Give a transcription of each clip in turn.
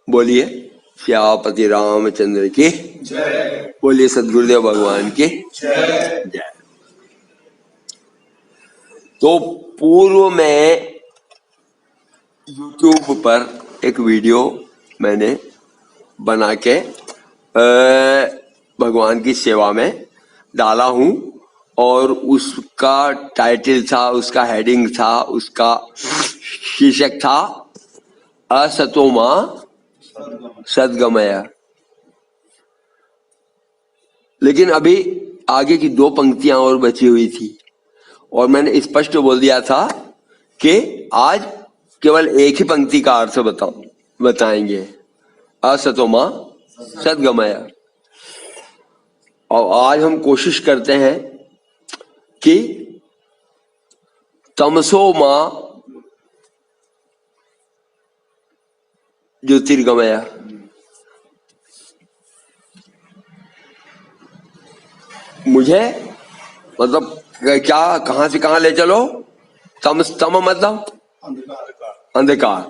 बोलिए श्यापति रामचंद्र की जय। बोलिए सद्गुरुदेव भगवान की जय। तो पूर्व में YouTube पर एक वीडियो मैंने बना के भगवान की सेवा में डाला हूं और उसका टाइटल था, उसका हेडिंग था, उसका शीर्षक था असतो मा सद्गमय। लेकिन अभी आगे की 2 पंक्तियां और बची हुई थी और मैंने स्पष्ट बोल दिया था कि आज केवल एक ही पंक्ति का अर्थ बताएंगे, असतो मा सद्गमय। और आज हम कोशिश करते हैं कि तमसो मा ज्योतिर्गमय। मुझे मतलब क्या, कहां से कहां ले चलो? तम मतलब अंधकार।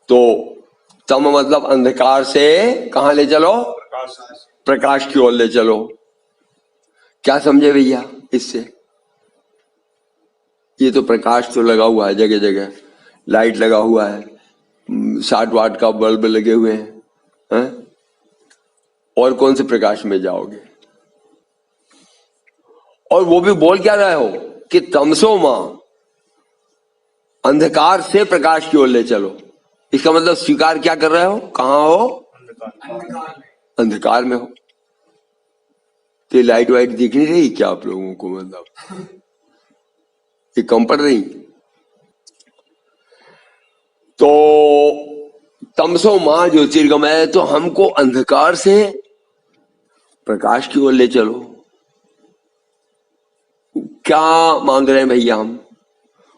तो तम मतलब अंधकार से कहां ले चलो? प्रकाश की ओर ले चलो। क्या समझे भैया इससे? ये तो प्रकाश तो लगा हुआ है, जगह जगह लाइट लगा हुआ है, 60 वाट का बल्ब लगे हुए हैं, और कौन से प्रकाश में जाओगे? और वो भी बोल क्या रहे हो कि तमसो मां, अंधकार से प्रकाश की ओर ले चलो। इसका मतलब स्वीकार क्या कर रहे हो? कहां हो? अंधकार में हो। तो लाइट वाइट दिख नहीं रही क्या आप लोगों को? मतलब ये कम पड़ रही? तो तमसो मां ज्योतिर्गमय, तो हमको अंधकार से प्रकाश की ओर ले चलो। क्या मांग रहे हैं भैया हम?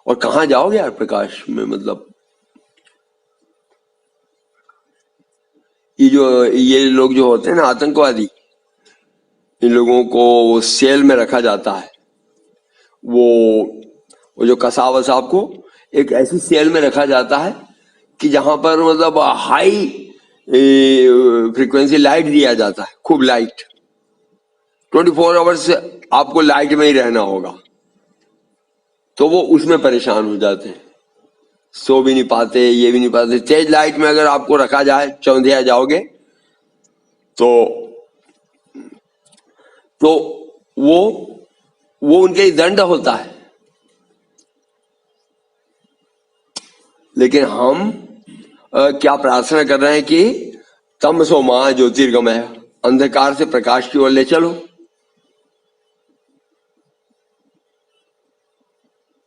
और कहां जाओगे यार प्रकाश में? मतलब ये लोग जो होते हैं ना आतंकवादी, इन लोगों को सेल में रखा जाता है। वो जो कसाब वसाब को एक ऐसी सेल में रखा जाता है कि जहां पर मतलब हाई फ्रीक्वेंसी लाइट दिया जाता है, खूब लाइट, 24 आवर्स आपको लाइट में ही रहना होगा। तो वो उसमें परेशान हो जाते हैं, सो भी नहीं पाते, ये भी नहीं पाते। तेज लाइट में अगर आपको रखा जाए, चौंधिया जाओगे तो वो उनके दंड होता है। लेकिन हम क्या प्रार्थना कर रहे हैं कि तमसो मां ज्योतिर्गमय, अंधकार से प्रकाश की ओर ले चलो।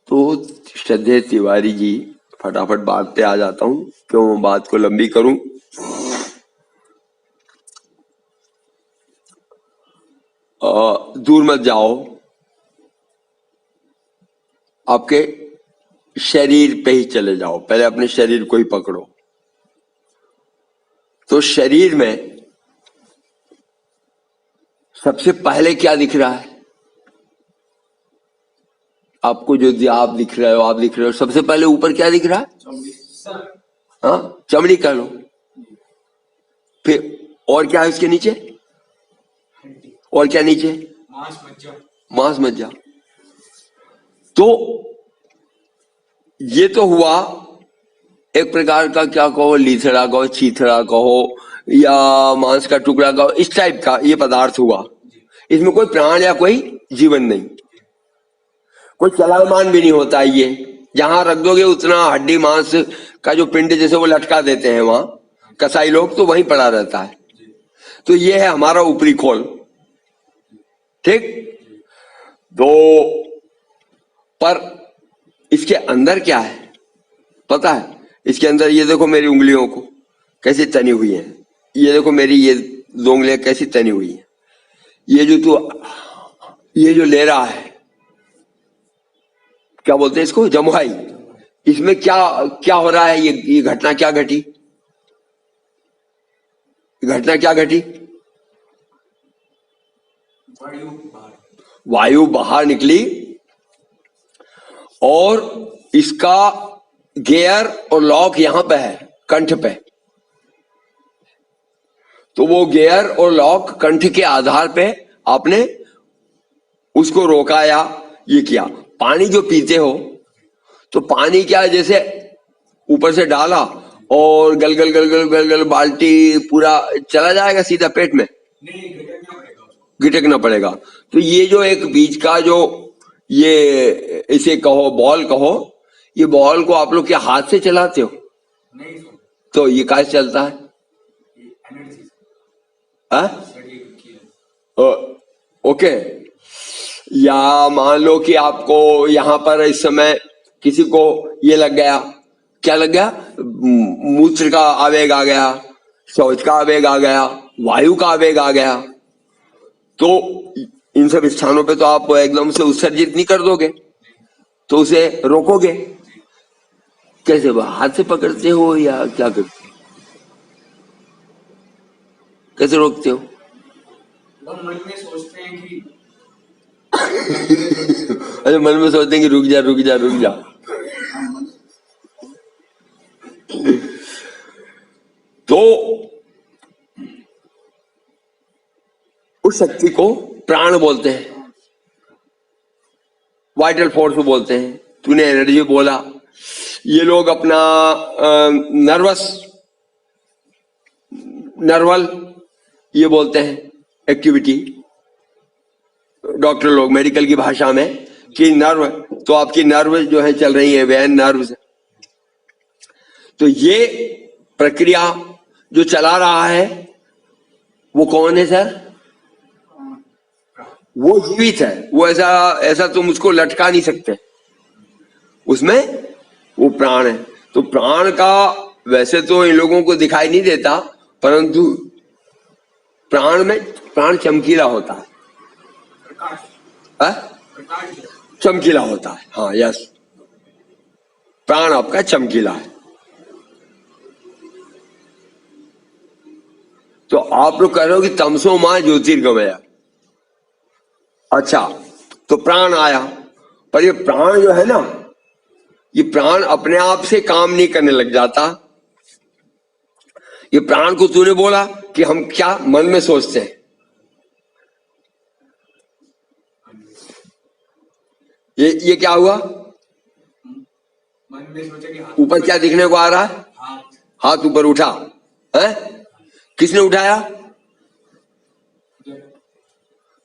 तो श्रद्धेय तिवारी जी, फटाफट बात पे आ जाता हूं, क्यों बात को लंबी करूं। दूर मत जाओ, आपके शरीर पे ही चले जाओ। पहले अपने शरीर को ही पकड़ो। तो शरीर में सबसे पहले क्या दिख रहा है आपको? जो आप दिख रहे हो, सबसे पहले ऊपर क्या दिख रहा है? हाँ, चमड़ी कह लो। फिर और क्या है उसके नीचे? और क्या नीचे? मांस मज्जा। तो ये तो हुआ एक प्रकार का, क्या कहो, लीथड़ा कहो, चीथड़ा कहो, या मांस का टुकड़ा कहो, इस टाइप का ये पदार्थ हुआ। इसमें कोई प्राण या कोई जीवन नहीं, कोई चलायमान भी नहीं होता। ये जहां रख दोगे उतना हड्डी मांस का जो पिंड जैसे वो लटका देते हैं वहां कसाई लोग, तो वहीं पड़ा रहता है। तो ये है हमारा ऊपरी खोल, ठीक। तो पर इसके अंदर क्या है पता है? इसके अंदर ये देखो मेरी उंगलियों को कैसी तनी हुई है, ये देखो मेरी ये 2 उंगलियां कैसी तनी हुई है। ये जो ले रहा है, क्या बोलते हैं इसको? जमुहाई। इसमें क्या हो रहा है? ये घटना क्या घटी? घटना क्या घटी? वायु बाहर निकली और इसका गियर और लॉक यहां पे है, कंठ पे। तो वो गियर और लॉक कंठ के आधार पे आपने उसको रोका या ये किया। पानी जो पीते हो तो पानी क्या है, जैसे ऊपर से डाला और गल गल गल गल गल गल बाल्टी पूरा चला जाएगा सीधा पेट में? नहीं, घटकना पड़ेगा उसको। गिटकना पड़ेगा। तो ये जो एक बीच का जो ये इसे कहो बॉल कहो, ये बॉल को आप लोग क्या हाथ से चलाते हो? नहीं सर, तो ये कैसे चलता है? ये एनर्जी हाँ? सर ये की है। ओके। या मान लो कि आपको यहाँ पर इस समय किसी को ये लग गया, क्या लग गया? मूत्र का आवेग आ गया, शौच का आवेग आ गया, वायु का आवेग आ गया। तो इन सब स्थानों पे तो आप एकदम से उत्सर्जित नहीं कर दोगे, तो उसे रोकोगे कैसे? हाथ से पकड़ते हो या क्या करते हो? कैसे रोकते हो? वो मन में सोचते हैं कि अरे मन में सोचते हैं कि रुक जा रुक जा रुक जा। तो उस शक्ति को प्राण बोलते हैं, वाइटल फोर्स बोलते हैं। तूने एनर्जी बोला। ये लोग अपना नर्वल ये बोलते हैं एक्टिविटी, डॉक्टर लोग मेडिकल की भाषा में, कि नर्व, तो आपकी नर्व जो है चल रही है, वैन नर्व्स। तो ये प्रक्रिया जो चला रहा है वो कौन है सर? वो जीवित है। वो ऐसा तुम उसको लटका नहीं सकते, उसमें वो प्राण है। तो प्राण का वैसे तो इन लोगों को दिखाई नहीं देता, परंतु प्राण चमकीला होता है। प्रकाश चमकीला होता है। हाँ, यस, प्राण आपका चमकीला है। तो आप लोग कह रहे हो कि तमसो मां ज्योतिर्गमय। अच्छा, तो प्राण आया, पर ये प्राण जो है ना, ये प्राण अपने आप से काम नहीं करने लग जाता। ये प्राण को तूने बोला कि हम क्या मन में सोचते हैं। ये क्या हुआ? मन में सोचा कि ऊपर क्या दिखने को आ रहा है? हाथ ऊपर उठा है। किसने उठाया?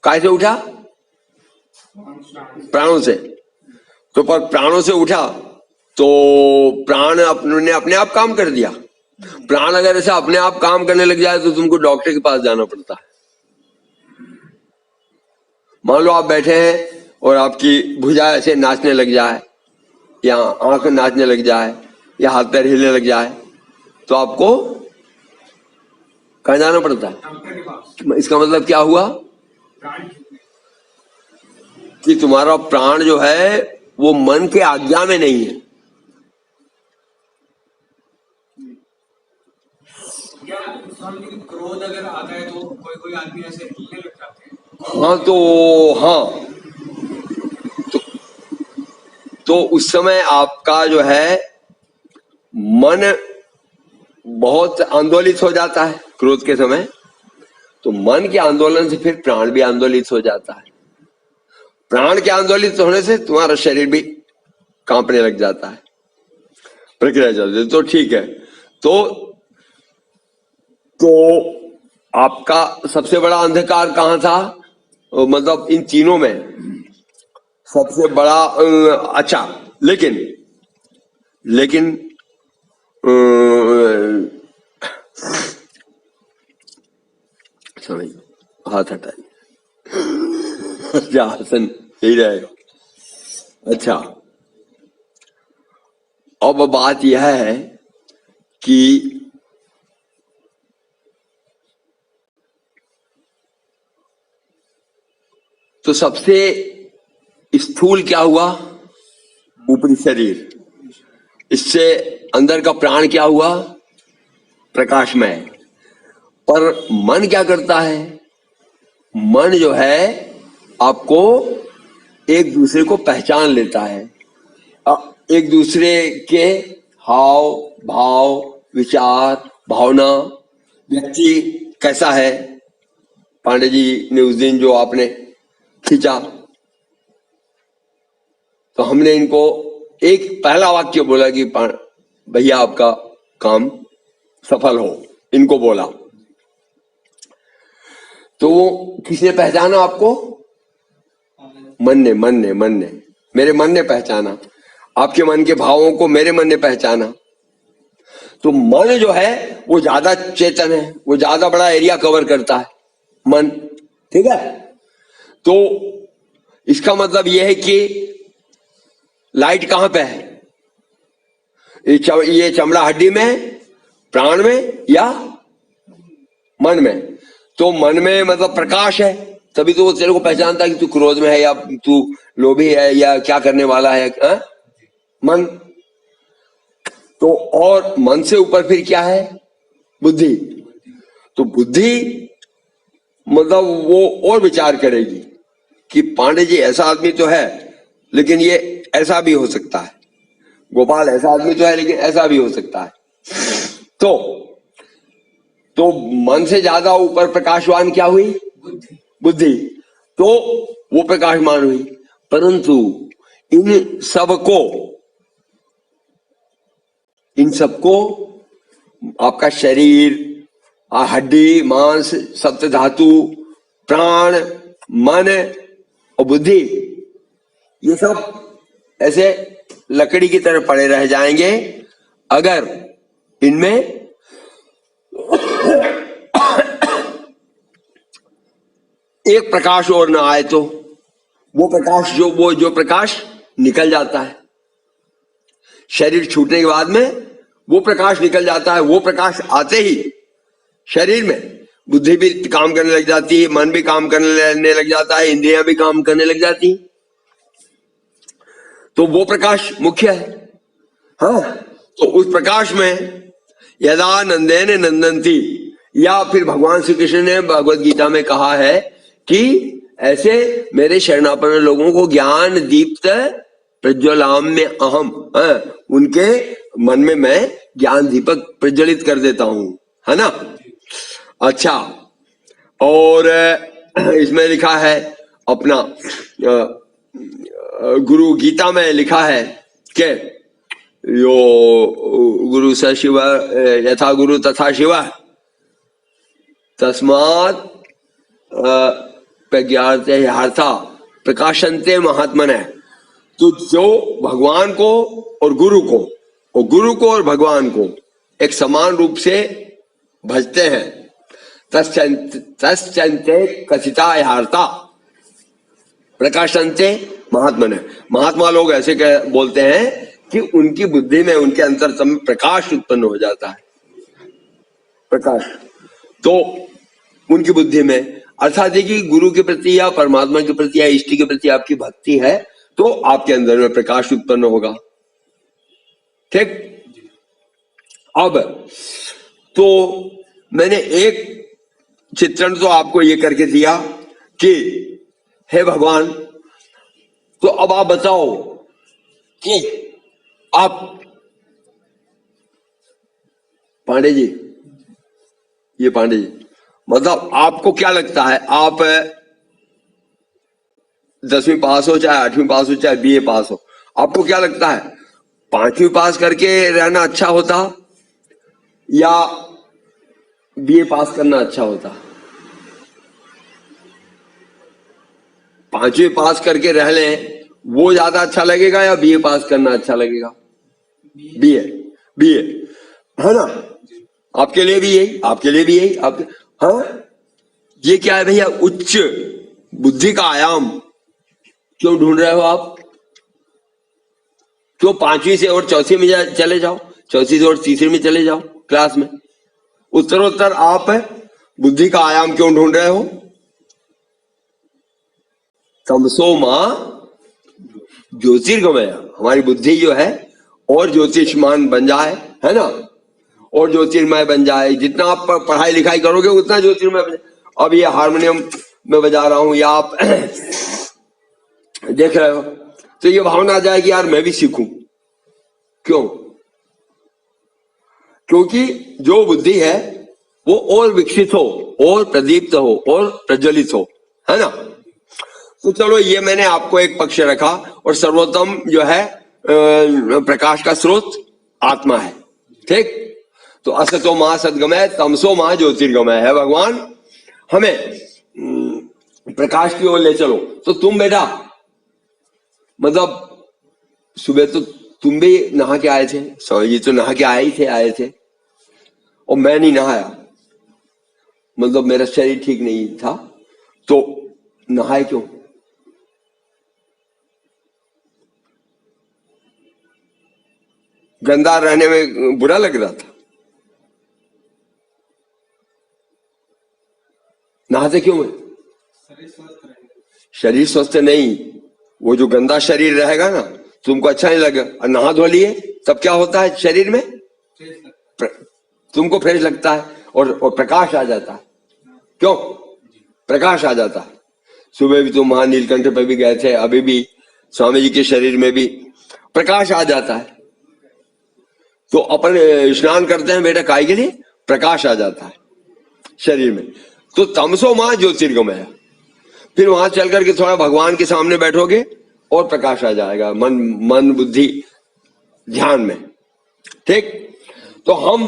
कैसे उठा? प्राणों से। तो पर प्राणों से उठा तो प्राण अपने आप काम कर दिया। प्राण अगर ऐसा अपने आप काम करने लग जाए तो तुमको डॉक्टर के पास जाना पड़ता है। मान लो आप बैठे हैं और आपकी भुजा ऐसे नाचने लग जाए, या आंख नाचने लग जाए, या हाथ पैर हिलने लग जाए, तो आपको कहाँ जाना पड़ता है? डॉक्टर के पास। इसका मतलब क्या हुआ? प्राण कि तुम्हारा प्राण जो है वो मन के आज्ञा में नहीं है। क्या स्वामी, क्रोध अगर आता है तो कोई आदमी ऐसे हिलने लग जाते हैं? हाँ, तो हाँ, तो उस समय आपका जो है मन बहुत आंदोलित हो जाता है क्रोध के समय। तो मन के आंदोलन से फिर प्राण भी आंदोलित हो जाता है। प्राण के आंदोलित होने से तुम्हारा शरीर भी कांपने लग जाता है, प्रक्रिया चलती है। तो ठीक है, तो आपका सबसे बड़ा अंधकार कहाँ था? मतलब इन तीनों में सबसे बड़ा अच्छा, लेकिन समझ, हाथ हटाइए। अच्छा, आसन यही रहेगा। अच्छा, अब बात यह है कि तो सबसे स्थूल क्या हुआ? ऊपरी शरीर। इससे अंदर का प्राण क्या हुआ? प्रकाशमय। पर मन क्या करता है? मन जो है आपको एक दूसरे को पहचान लेता है, एक दूसरे के हाव भाव, विचार, भावना, व्यक्ति कैसा है पांडे जी ने उस दिन जो आपने खींचा, तो हमने इनको एक पहला वाक्य बोला कि भैया आपका काम सफल हो, इनको बोला। तो वो किसने पहचाना आपको? मन ने मेरे मन ने पहचाना, आपके मन के भावों को मेरे मन ने पहचाना। तो मन जो है वो ज्यादा चेतन है, वो ज्यादा बड़ा एरिया कवर करता है मन, ठीक है। तो इसका मतलब यह है कि लाइट कहां पे है? ये चमड़ा हड्डी में, प्राण में या मन में? तो मन में मतलब प्रकाश है, तभी तो वो तेरे को पहचानता है कि तू क्रोध में है या तू लोभी है या क्या करने वाला है, मन। तो और मन से ऊपर फिर क्या है? बुद्धि। तो बुद्धि मतलब वो और विचार करेगी कि पांडे जी ऐसा आदमी तो है लेकिन ये ऐसा भी हो सकता है, गोपाल ऐसा आदमी तो है लेकिन ऐसा भी हो सकता है। तो मन से ज्यादा ऊपर प्रकाशवान क्या हुई? बुद्धि। तो वो प्रकाशमान हुई। परंतु इन सबको आपका शरीर, हड्डी, मांस, सप्त धातु, प्राण, मन और बुद्धि, ये सब ऐसे लकड़ी की तरह पड़े रह जाएंगे अगर इनमें एक प्रकाश और ना आए। तो वो प्रकाश निकल जाता है शरीर छूटने के बाद में, वो प्रकाश निकल जाता है। वो प्रकाश आते ही शरीर में बुद्धि भी काम करने लग जाती है, मन भी काम करने लग जाता है, इंद्रियां भी काम करने लग जाती। तो वो प्रकाश मुख्य है। हाँ, तो उस प्रकाश में यदा नंदेन नंदंती, या फिर भगवान श्री कृष्ण ने भगवद गीता में कहा है कि ऐसे मेरे शरणापन्न लोगों को ज्ञान दीप्त प्रज्वलाम में अहम, उनके मन में मैं ज्ञान दीपक प्रज्वलित कर देता हूं, है ना। अच्छा, और इसमें लिखा है अपना गुरु गीता में लिखा है कि यो गुरु स शिव यथा गुरु तथा शिव तस्मात् प्रज्ञार्थार्था प्रकाशन्ते महात्मने। तो जो भगवान को और गुरु को और भगवान को एक समान रूप से भजते हैं, तस्चन्ते कथितायार्था प्रकाशन्ते महात्मने। महात्मा लोग ऐसे बोलते हैं कि उनकी बुद्धि में, उनके अंतरतम में प्रकाश उत्पन्न हो जाता है। प्रकाश तो उनकी बुद्धि में, अर्थात है कि गुरु के प्रति या परमात्मा के प्रति या इष्ट के प्रति आपकी भक्ति है तो आपके अंदर में प्रकाश उत्पन्न होगा। ठीक। अब तो मैंने एक चित्रण तो आपको ये करके दिया कि हे भगवान, तो अब आप बताओ कि आप पांडे जी, ये पांडे जी, मतलब आपको क्या लगता है, आप 10वीं पास हो, चाहे 8वीं पास हो, चाहे बीए पास हो, आपको क्या लगता है 5वीं पास करके रहना अच्छा होता या बीए पास करना अच्छा होता? 5वीं पास करके रह लें वो ज्यादा अच्छा लगेगा या बीए पास करना अच्छा लगेगा? बीए, है ना। आपके लिए भी यही, आपके लिए भी यही, आपके, हाँ। ये क्या है भैया? उच्च बुद्धि का आयाम क्यों ढूंढ रहे हो आप? क्यों 5वीं से और 4वीं में चले जाओ, 4वीं से और 3री में चले जाओ क्लास में? उत्तरोत्तर आप बुद्धि का आयाम क्यों ढूंढ रहे हो? तमसो मां ज्योतिर्गमय, हमारी बुद्धि जो है और ज्योतिषमान बन जाए, है ना, और ज्योतिर्मय बन जाए। जितना आप पढ़ाई लिखाई करोगे उतना ज्योतिर्मय बन जाए। अब ये हारमोनियम में बजा रहा हूं या आप देख रहे हो, तो ये भावना आ जाए कि यार मैं भी सीखूं। क्यों? क्योंकि जो बुद्धि है वो और विकसित हो और प्रदीप्त हो और प्रज्वलित हो, है ना। तो चलो ये मैंने आपको एक पक्ष रखा, और सर्वोत्तम जो है प्रकाश का स्रोत आत्मा है, ठीक। तो असतो मां सद्गमय तमसो मां ज्योतिर्गमय है भगवान, हमें प्रकाश की ओर ले चलो। तो तुम बेटा, मतलब सुबह तो तुम भी नहा के आए थे, स्वामी जी तो नहा के आए थे, और मैं नहीं नहाया, मतलब मेरा शरीर ठीक नहीं था, तो नहाए क्यों? गंदा रहने में बुरा लग रहा था, नहाते क्यों मैं? शरीर स्वस्थ नहीं, वो जो गंदा शरीर रहेगा ना, तुमको अच्छा नहीं लगेगा, और नहा धो लिए तब क्या होता है शरीर में? तुमको फ्रेश लगता है, और प्रकाश आ जाता है। क्यों? प्रकाश आ जाता है। सुबह भी तुम वहां नीलकंठ पे भी गए थे, अभी भी स्वामी जी के शरीर में भी प्रकाश आ जाता है। तो अपन स्नान करते हैं बेटा काय के लिए? प्रकाश आ जाता है शरीर में। तो तमसो मां ज्योतिर्गमय, फिर वहां चल करके थोड़ा भगवान के सामने बैठोगे और प्रकाश आ जाएगा मन बुद्धि ध्यान में, ठीक। तो हम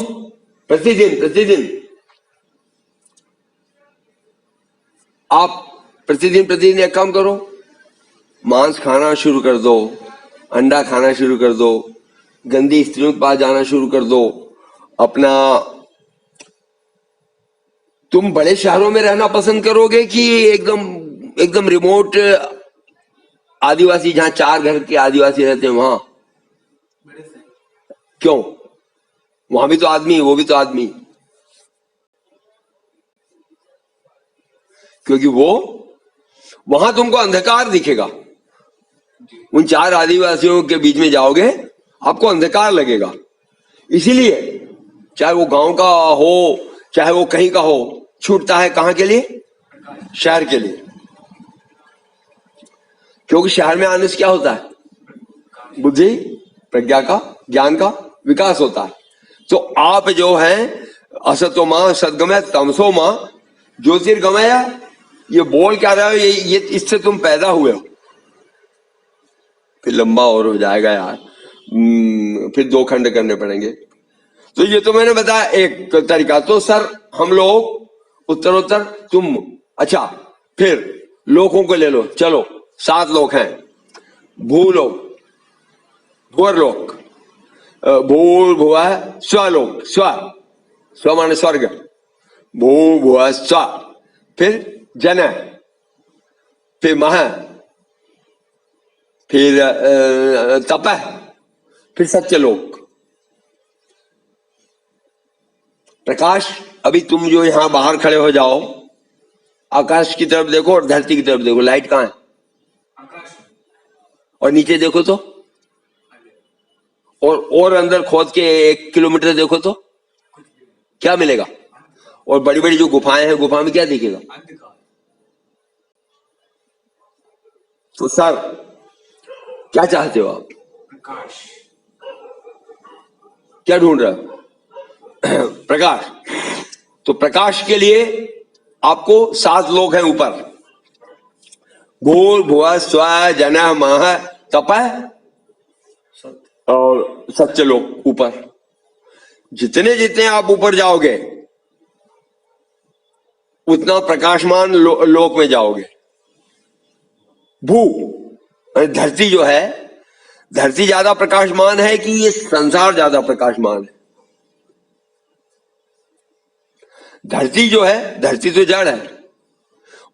प्रतिदिन आप प्रतिदिन एक काम करो, मांस खाना शुरू कर दो, अंडा खाना शुरू कर दो, गंदी स्त्रियों के पास जाना शुरू कर दो। अपना तुम बड़े शहरों में रहना पसंद करोगे कि एकदम रिमोट आदिवासी, जहां 4 घर के आदिवासी रहते हैं वहां? क्यों? वहां भी तो आदमी, वो भी तो आदमी, क्योंकि वो वहां तुमको अंधकार दिखेगा। उन 4 आदिवासियों के बीच में जाओगे, आपको अंधकार लगेगा। इसीलिए चाहे वो गांव का हो, चाहे वो कहीं का हो, छूटता है कहां के लिए? शहर के लिए। क्योंकि शहर में आने से क्या होता है? बुद्धि प्रज्ञा का, ज्ञान का विकास होता है। तो आप जो है असतो मां सद्गमय तमसो मां ज्योतिर्गमय, ये बोल क्या रहे हो? ये इससे तुम पैदा हुए हो। फिर लंबा और हो जाएगा यार, फिर 2 खंड करने पड़ेंगे। तो ये तो मैंने बताया एक तरीका। तो सर हम लोग उत्तरोत्तर तुम, अच्छा फिर लोकों को ले लो, चलो 7 लोक हैं। भूलोक, भूरलोक, भूर भुआ स्वलोक, स्व माने स्वर्ग, भू भुआ स्व, फिर जन, फिर मह, फिर तप, फिर सत्यलोक। प्रकाश, अभी तुम जो यहां बाहर खड़े हो जाओ, आकाश की तरफ देखो और धरती की तरफ देखो, लाइट कहां है? आकाश। और नीचे देखो तो, और अंदर खोद के 1 किलोमीटर देखो तो क्या मिलेगा? और बड़ी बड़ी जो गुफाएं हैं, गुफा में क्या दिखेगा? तो सर क्या चाहते हो आप? प्रकाश। क्या ढूंढ रहे हो? प्रकाश। तो प्रकाश के लिए आपको 7 लोग हैं ऊपर, भूर भुआ स्व जन मह तप और सत्य लोक ऊपर। जितने जितने आप ऊपर जाओगे उतना प्रकाशमान लोक में जाओगे। भू धरती जो है, धरती ज्यादा प्रकाशमान है कि ये संसार ज्यादा प्रकाशमान है? धरती जो है, धरती तो जड़ है,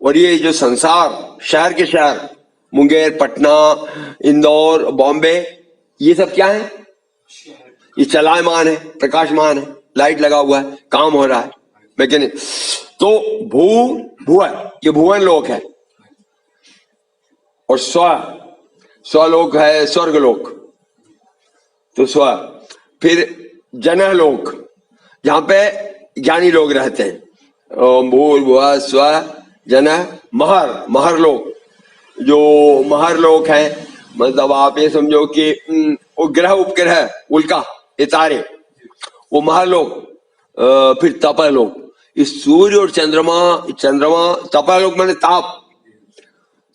और ये जो संसार, शहर के शहर मुंगेर, पटना, इंदौर, बॉम्बे, ये सब क्या है? ये चलायमान है, प्रकाशमान है, लाइट लगा हुआ है, काम हो रहा है, मैकेनिक। तो भुवन, ये भुवन लोक है, और स्वलोक है स्वर्गलोक। तो स्व, फिर जनह लोक, जहां पे ज्ञानी लोग रहते हैं, भूर भुआ स्व जनह। महर लोक, जो महर लोक है, मतलब आप ये समझो कि वो ग्रह उपग्रह उल्का ये तारे, वो महर लोक। फिर तप लोक, इस सूर्य और चंद्रमा तपालोक माने ताप,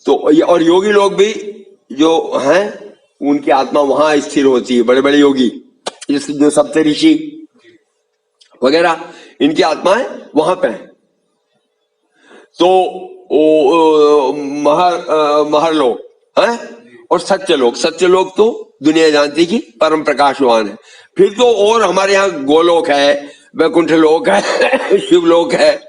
तो और योगी लोग भी जो हैं उनकी आत्मा वहां स्थिर होती है। बड़े बड़े योगी जो सप्त ऋषि वगैरह इनकी आत्माएं वहां पे हैं। तो महर लोग हैं और सत्य लोग तो दुनिया जानती कि परम प्रकाशवान है। फिर तो और हमारे यहाँ गोलोक है, वैकुंठ लोक है, शिवलोक है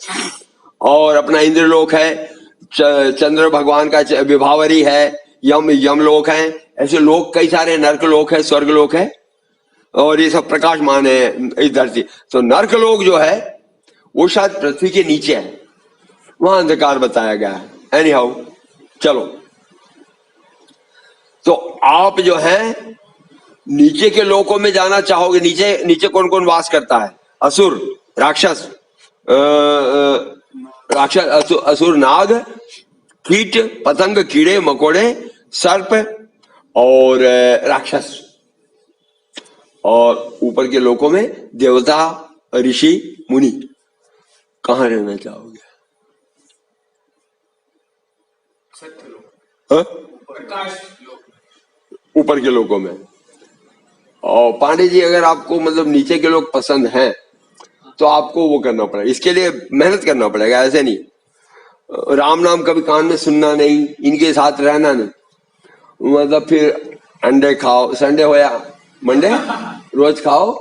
और अपना इंद्रलोक है, चंद्र भगवान का विभावरी है, यम लोक है, ऐसे लोक कई सारे, नर्क लोक है, स्वर्ग लोक है और ये सब प्रकाशमान है इस धरती। तो नर्क लोक जो है वो शायद पृथ्वी के नीचे है, वहां अंधकार बताया गया है। एनी हाउ चलो, तो आप जो है नीचे के लोकों में जाना चाहोगे। नीचे कौन कौन वास करता है? असुर, राक्षस, असुर, नाग, कीट, पतंग, कीड़े मकोड़े, सर्प और राक्षस। और ऊपर के लोकों में देवता, ऋषि, मुनि। कहां रहना चाहोगे? सत्य लोक, हाँ? प्रकाश लोक, ऊपर के लोकों में। और पांडे जी, अगर आपको मतलब नीचे के लोग पसंद हैं तो आपको वो करना पड़ेगा, इसके लिए मेहनत करना पड़ेगा। ऐसे नहीं राम नाम कभी कान में सुनना नहीं, इनके साथ रहना नहीं, मतलब फिर अंडे खाओ, संडे होया मंडे, रोज खाओ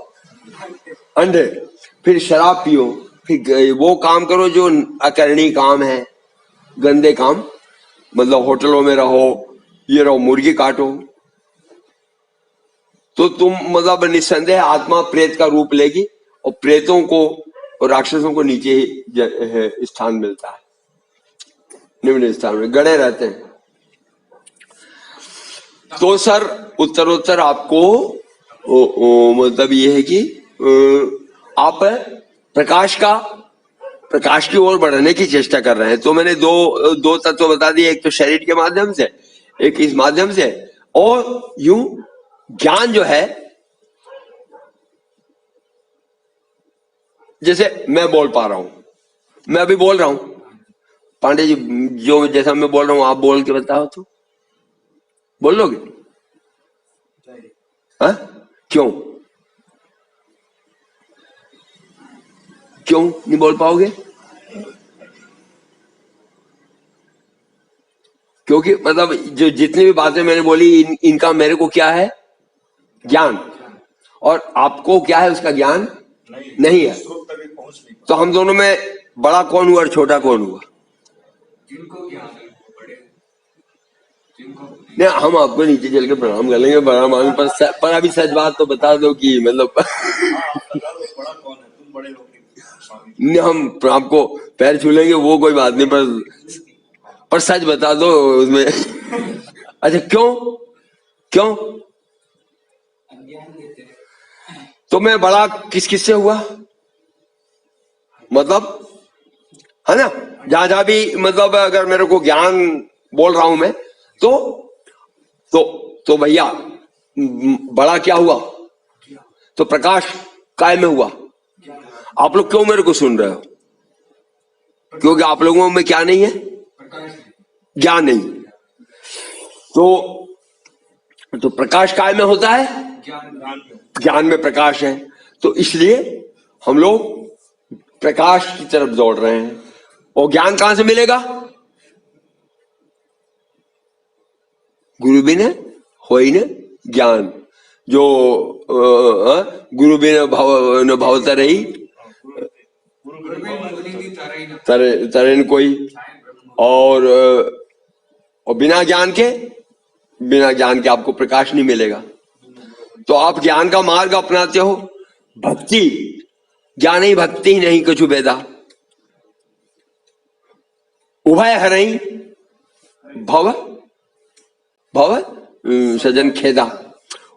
अंडे, फिर शराब पियो, फिर वो काम करो जो अकरणी काम है, गंदे काम, मतलब होटलों में रहो, ये रहो, मुर्गी काटो, तो तुम मतलब निस्संदेह आत्मा प्रेत का रूप लेगी और प्रेतों को और राक्षसों को नीचे ही स्थान मिलता है, निम्न स्थान में गड़े रहते हैं। तो सर उत्तरोत्तर आपको मतलब ये है कि आप प्रकाश की ओर बढ़ने की चेष्टा कर रहे हैं। तो मैंने दो तत्व बता दिए, एक तो शरीर के माध्यम से, एक इस माध्यम से। और यूं ज्ञान जो है, जैसे मैं बोल पा रहा हूं, मैं अभी बोल रहा हूं, पांडे जी जो जैसा मैं बोल रहा हूं आप बोल के बताओ तो बोल लोगे? हाँ? क्यों नहीं बोल पाओगे? क्योंकि मतलब जो जितनी भी बातें मैंने बोली इनका मेरे को क्या है? ज्ञान। और आपको क्या है? उसका ज्ञान नहीं है। तो हम दोनों में बड़ा कौन हुआ और छोटा कौन हुआ? जिनको ज्ञान है वो बड़े, जिनको नहीं, हम आपको नीचे चल के प्रणाम कर लेंगे, बड़ा मांग पर अभी सच बात तो बता दो कि मतलब बड़ा कौन है? तुम बड़े लोग नहीं, हम आपको पैर छू लेंगे वो कोई बात नहीं, पर सच बता दो उसमें। अच्छा, क्यों अज्ञान देते हैं। तो मैं बड़ा किस से हुआ? मतलब है ना, जहां भी मतलब अगर मेरे को ज्ञान बोल रहा हूं मैं तो भैया बड़ा क्या हुआ? तो प्रकाश काय में हुआ। आप लोग क्यों मेरे को सुन रहे हो? क्योंकि आप लोगों में क्या नहीं है? ज्ञान नहीं। तो प्रकाश काय में होता है? ज्ञान में प्रकाश है। तो इसलिए हम लोग प्रकाश की तरफ दौड़ रहे हैं। और ज्ञान कहां से मिलेगा? गुरु बिन होई न ज्ञान, जो गुरु बिन भवता रही तरे न कोई। और बिना ज्ञान के आपको प्रकाश नहीं मिलेगा। तो आप ज्ञान का मार्ग अपनाते हो, भक्ति ज्ञान ही भक्ति ही नहीं कछु भेदा, उभय हरई भव सजन खेदा।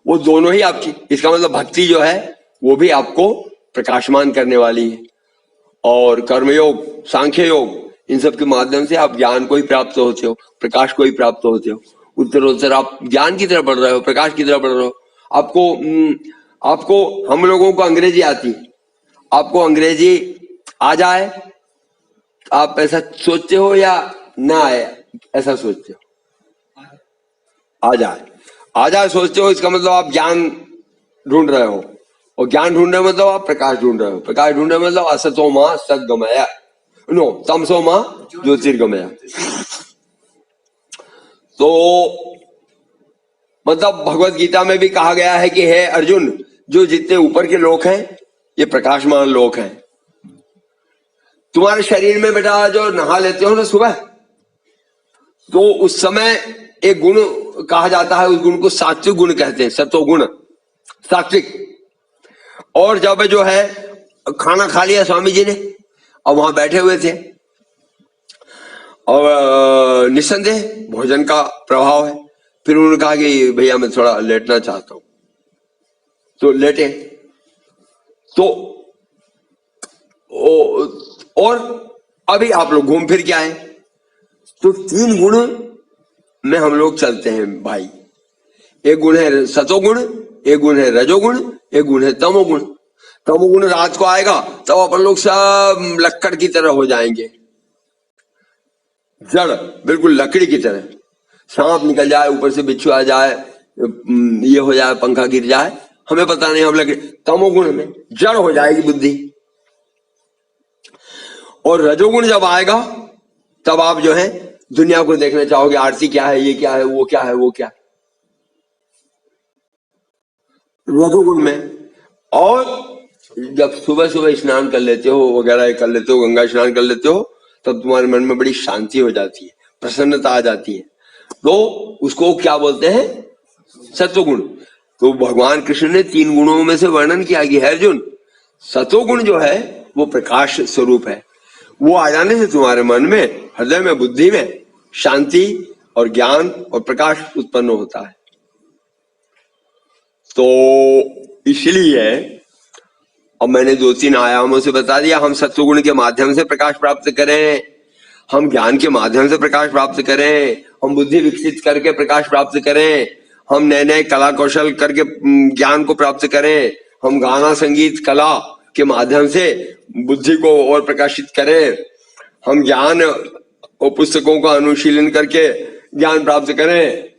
वो दोनों ही आपकी, इसका मतलब भक्ति जो है वो भी आपको प्रकाशमान करने वाली है। और कर्मयोग, सांख्य योग, इन सब के माध्यम से आप ज्ञान को ही प्राप्त होते हो, प्रकाश को ही प्राप्त होते हो। उत्तरोत्तर आप ज्ञान की तरफ बढ़ रहे हो, प्रकाश की तरफ बढ़ रहे हो। आपको हम लोगों को अंग्रेजी आती, आपको अंग्रेजी आ जाए आप ऐसा सोचते हो या ना आए ऐसा सोचते हो? आ जाए, आ जाए सोचते हो, इसका मतलब आप ज्ञान ढूंढ रहे हो, और ज्ञान ढूंढने मतलब आप प्रकाश ढूंढ रहे हो, प्रकाश ढूंढने मतलब असतो मां सद्गमय, नो तमसो मां ज्योतिर्गमय। तो मतलब भगवत गीता में भी कहा गया है कि हे अर्जुन, जो जितने ऊपर के लोक हैं ये प्रकाशमान लोक हैं। तुम्हारे शरीर में बेटा जो नहा लेते हो ना सुबह, तो उस समय एक गुण कहा जाता है, उस गुण को सात्विक गुण कहते हैं, सत्वगुण, सात्विक। और जब जो है खाना खा लिया स्वामी जी ने और वहां बैठे हुए थे, और निस्संदेह भोजन का प्रभाव है, फिर उन्होंने कहा कि भैया मैं थोड़ा लेटना चाहता हूं, तो लेटे। तो और अभी आप लोग घूम फिर के आए, तो 3 गुण में हम लोग चलते हैं भाई। एक गुण है सतोगुण, एक गुण है रजोगुण, एक गुण है तमोगुण। तमोगुण रात को आएगा तब अपन लोग सब लक्कड़ की तरह हो जाएंगे, जड़, बिल्कुल लकड़ी की तरह। सांप निकल जाए, ऊपर से बिच्छू आ जाए, ये हो जाए, पंखा गिर जाए, हमें पता नहीं, हम लकड़ी। तमोगुण में जड़ हो जाएगी बुद्धि। और रजोगुण जब आएगा तब आप जो है दुनिया को देखना चाहोगे, आरती क्या है, ये क्या है, वो क्या है, वो क्या है, रजोगुण में। और जब सुबह सुबह स्नान कर लेते हो वगैरह कर लेते हो, गंगा स्नान कर लेते हो, तब तुम्हारे मन में बड़ी शांति हो जाती है, प्रसन्नता आ जाती है, तो उसको क्या बोलते हैं? सत्वगुण। तो भगवान कृष्ण ने 3 गुणों में से वर्णन किया कि है अर्जुन, सत्वगुण जो है वो प्रकाश स्वरूप है, वो आ जाने से तुम्हारे मन में, हृदय में, बुद्धि में शांति और ज्ञान और प्रकाश उत्पन्न होता है। तो इसलिए अब मैंने 2-3 आयामों से बता दिया, हम सत्वगुण के माध्यम से प्रकाश प्राप्त करें, हम ज्ञान के माध्यम से प्रकाश प्राप्त करें, हम बुद्धि विकसित करके प्रकाश प्राप्त करें, हम नए नए कला कौशल करके ज्ञान को प्राप्त करें, हम गाना संगीत कला के माध्यम से बुद्धि को और प्रकाशित करें, हम ज्ञान और पुस्तकों का अनुशीलन करके ज्ञान प्राप्त करें।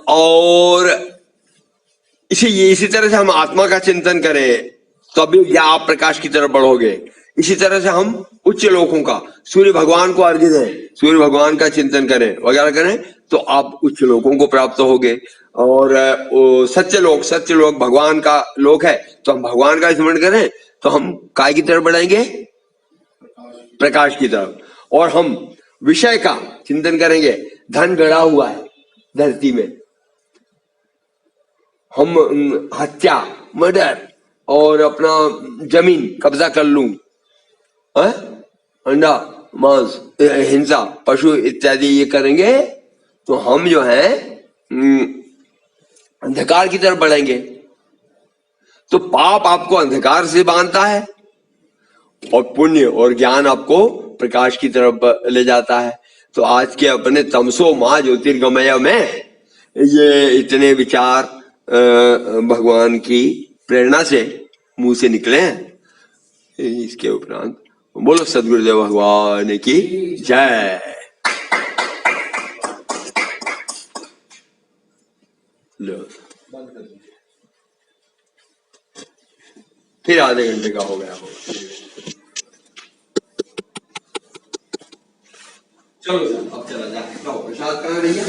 और इसी तरह से हम आत्मा का चिंतन करें, तभी तो आप प्रकाश की तरफ बढ़ोगे। इसी तरह से हम उच्च लोकों का, सूर्य भगवान को अर्घ्य दें, सूर्य भगवान का चिंतन करें वगैरह करें, तो आप उच्च लोकों को प्राप्त होगे। और सत्य लोक भगवान का लोक है, तो हम भगवान का स्मरण करें, तो हम काय की तरफ बढ़ेंगे? प्रकाश की तरफ। और हम विषय का चिंतन करेंगे, धन गड़ा हुआ है धरती में, हम हत्या, मर्डर और अपना जमीन कब्जा कर लूं, अंडा, मांस, हिंसा, पशु इत्यादि ये करेंगे, तो हम जो है अंधकार की तरफ बढ़ेंगे। तो पाप आपको अंधकार से बांधता है, और पुण्य और ज्ञान आपको प्रकाश की तरफ ले जाता है। तो आज के अपने तमसो मां ज्योतिर्गमय में ये इतने विचार भगवान की प्रेरणा से मुंह से निकले हैं। इसके उपरांत बोलो सदगुरुदेव भगवान की जय। फिर आधे घंटे का हो गया होगा। चलो अब चला जाए, प्रसाद कहाँ रही है?